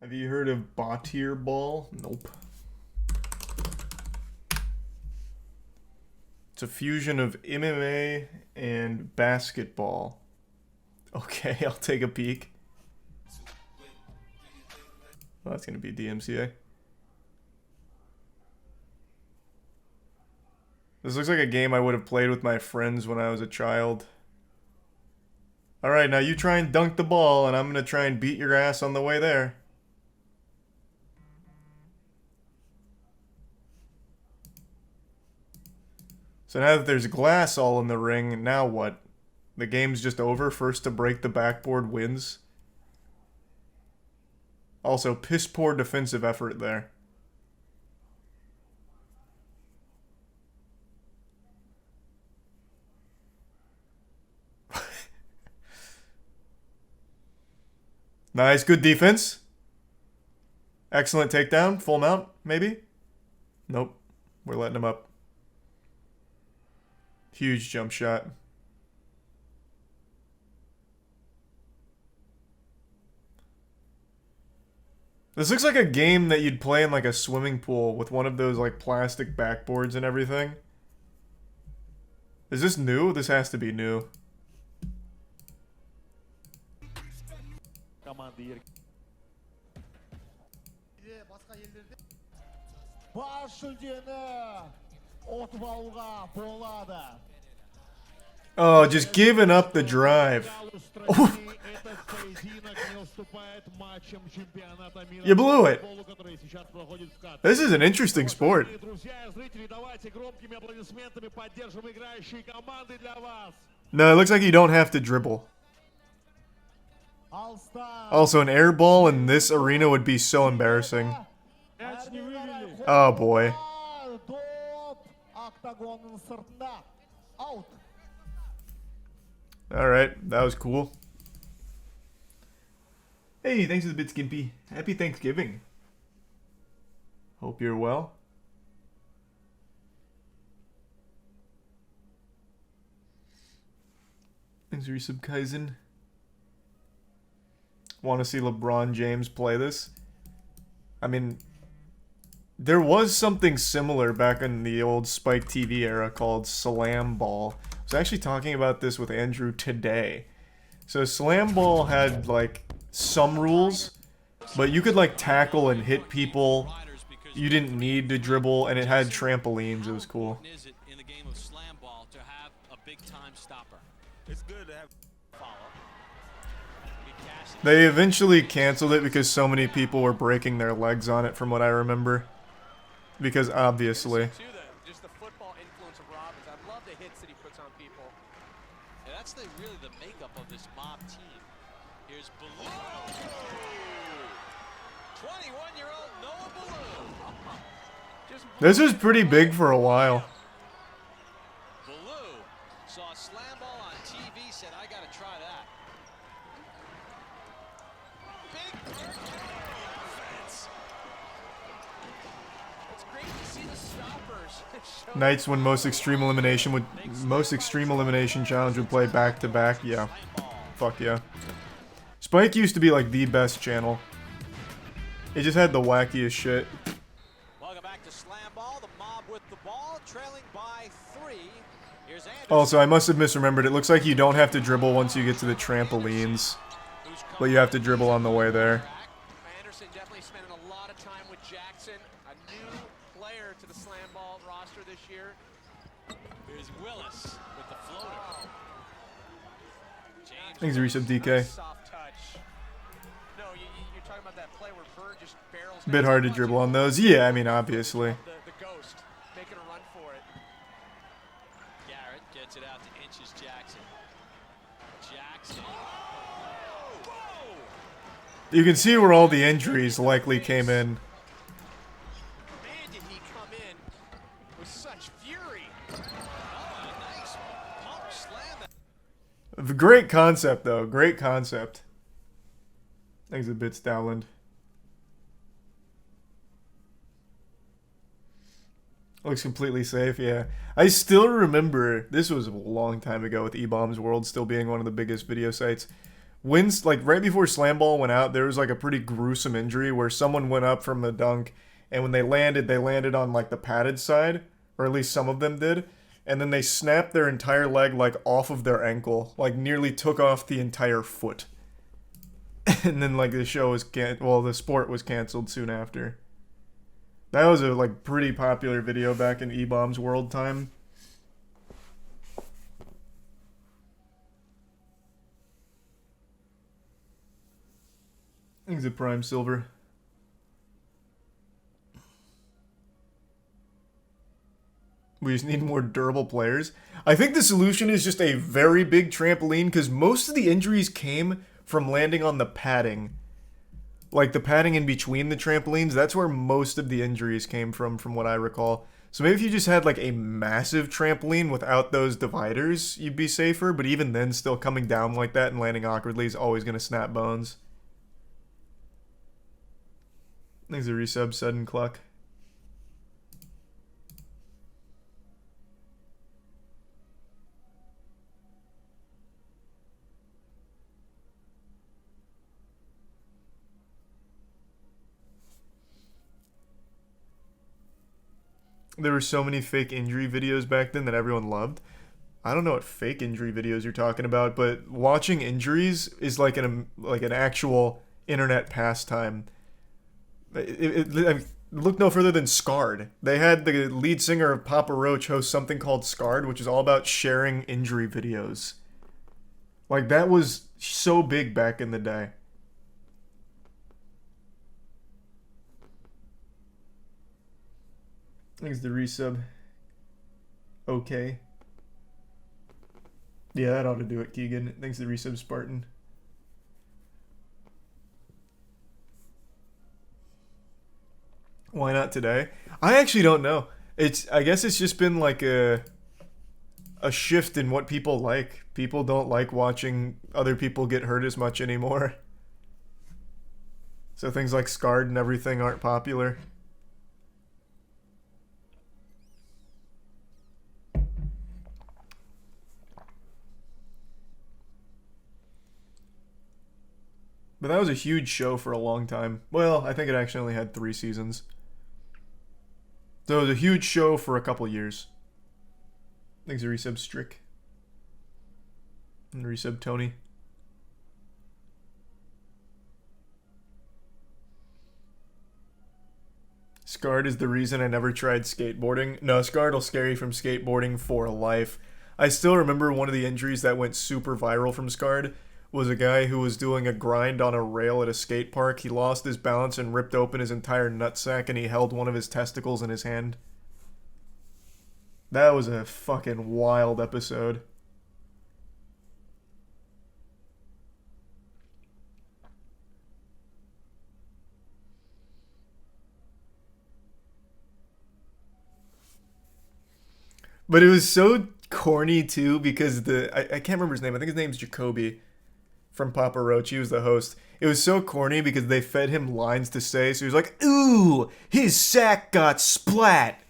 Have you heard of Ball? Nope. It's a fusion of MMA and basketball. Okay, I'll take a peek. Well, that's going to be DMCA. This looks like a game I would have played with my friends when I was a child. Alright, now you try and dunk the ball, and I'm going to try and beat your ass on the way there. So now that there's glass all in the ring, now what? The game's just over. First to break the backboard wins. Also, piss poor defensive effort there. Nice, good defense. Excellent takedown. Full mount, maybe? Nope. We're letting him up. Huge jump shot. This looks like a game that you'd play in like a swimming pool with one of those like plastic backboards and everything. Is this new? This has to be new. Oh, just giving up the drive. You blew it. This is an interesting sport. No, it looks like you don't have to dribble. Also, an air ball in this arena would be so embarrassing. Oh boy. Alright, that was cool. Hey, thanks for the bit, Skimpy. Happy Thanksgiving. Hope you're well. Thanks for your sub, Kaizen. Want to see LeBron James play this? I mean, there was something similar back in the old Spike TV era called Slamball. I was actually talking about this with Andrew today. So Slamball had like some rules, but you could like tackle and hit people. You didn't need to dribble, and it had trampolines. It was cool. They eventually canceled it because so many people were breaking their legs on it, from what I remember. Because obviously. Just the football influence of Robbins. I love the hits that he puts on people. And that's really the makeup of this mob team. Here's Baloo. 21-year-old Noah Baloo. This was pretty big for a while. Baloo saw Slamball on TV, said, I gotta try that. Big defense. It's great to see the stoppers. Nights when most extreme elimination challenge would play back to back. Yeah. Fuck yeah. Spike used to be like the best channel. It just had the wackiest shit. Welcome back to Slamball, the mob with the ball, trailing by 3. Here's Anderson. Also, I must have misremembered. It looks like you don't have to dribble once you get to the trampolines, but you have to dribble on the way there. Anderson definitely spending a lot of time with Jackson, a new player to the Slamball roster this year. Here's Willis with the floater. James Thanks, Resub DK. nice soft touch. No, you're talking about that play where Bird just barrels. Bit hard to dribble on those. Yeah, I mean, obviously. The ghost making a run for it. Garrett gets it out to Inches Jackson. Jackson. Whoa! You can see where all the injuries likely came in. Man, did he come in with such fury. Oh, a nice pump slam. Great concept, though. Great concept. Thanks a bit, Dowland. Looks completely safe, yeah. I still remember, this was a long time ago with E-Bombs World still being one of the biggest video sites, Wins, like right before Slamball went out, there was like a pretty gruesome injury where someone went up from the dunk, and when they landed on like the padded side, or at least some of them did, and then they snapped their entire leg like off of their ankle, like nearly took off the entire foot. And then like the show was the sport was canceled soon after. That was a like pretty popular video back in E-Bomb's world time. I think it's a prime silver. We just need more durable players. I think the solution is just a very big trampoline, because most of the injuries came from landing on the padding. Like the padding in between the trampolines, that's where most of the injuries came from what I recall. So maybe if you just had like a massive trampoline without those dividers, you'd be safer, but even then, still coming down like that and landing awkwardly is always going to snap bones. Thanks a resub, sudden cluck. There were so many fake injury videos back then that everyone loved. I don't know what fake injury videos you're talking about, but watching injuries is like an actual internet pastime. I mean, look no further than Scarred. They had the lead singer of Papa Roach host something called Scarred, which is all about sharing injury videos. Like, that was so big back in the day. Thanks the resub. Okay. Yeah, that ought to do it, Keegan. Thanks the resub, Spartan. Why not today? I actually don't know. I guess it's just been like a shift in what people like. People don't like watching other people get hurt as much anymore. So things like Scarred and everything aren't popular. But that was a huge show for a long time. Well, I think it actually only had 3 seasons. So it was a huge show for a couple years. Thanks a resub, Strick. And resub, Tony. Scarred is the reason I never tried skateboarding. No, Scarred will scare you from skateboarding for life. I still remember one of the injuries that went super viral from Scarred was a guy who was doing a grind on a rail at a skate park. He lost his balance and ripped open his entire nutsack, and he held one of his testicles in his hand. That was a fucking wild episode. But it was so corny too, because I can't remember his name. I think his name's Jacoby from Papa Roach. He was the host. It was so corny because they fed him lines to say. So he was like, "Ooh, his sack got splat."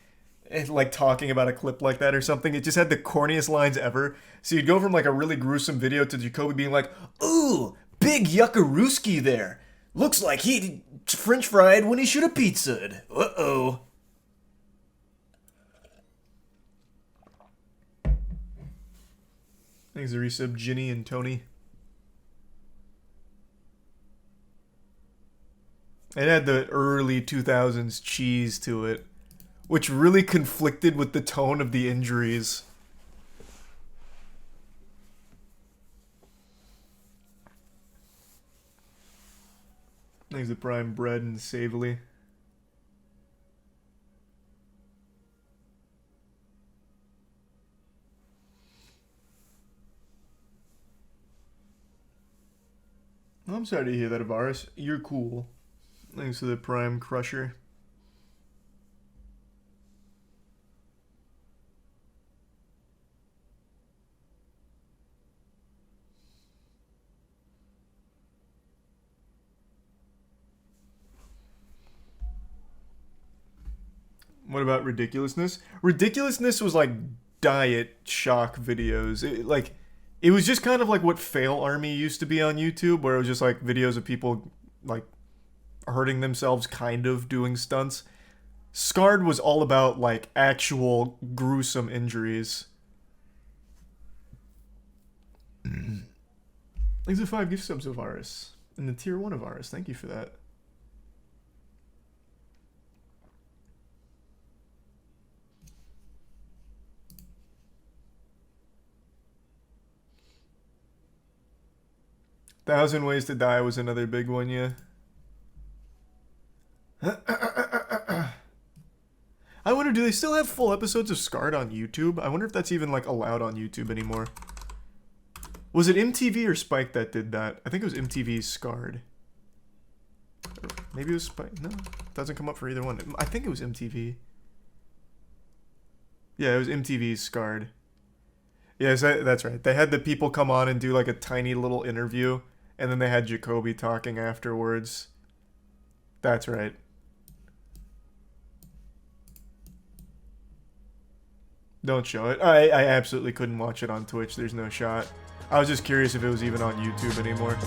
And like talking about a clip like that or something. It just had the corniest lines ever. So you'd go from like a really gruesome video to Jacoby being like, "Ooh, big yuckarooski there. Looks like he French fried when he should have pizzaed. Uh-oh." Thanks, resub, Ginny and Tony. It had the early 2000s cheese to it, which really conflicted with the tone of the injuries. Thanks to Prime Bread and Savely. I'm sorry to hear that, Avaris. You're cool. Thanks to the Prime Crusher. What about Ridiculousness? Ridiculousness was like diet shock videos. It was just kind of like what Fail Army used to be on YouTube, where it was just like videos of people like hurting themselves, kind of doing stunts. Scarred was all about like actual gruesome injuries. Thanks for 5 gift subs of Varus. And the tier 1 of Varus. Thank you for that. Thousand Ways to Die was another big one, yeah. I wonder, do they still have full episodes of Scarred on YouTube? I wonder if that's even like allowed on YouTube anymore. Was it MTV or Spike that did that? I think it was MTV's Scarred. Or maybe it was Spike. No, it doesn't come up for either one. I think it was MTV. Yeah, it was MTV's Scarred. Yes, that's right. They had the people come on and do like a tiny little interview, and then they had Jacoby talking afterwards. That's right. Don't show it. I absolutely couldn't watch it on Twitch. There's no shot. I was just curious if it was even on YouTube anymore.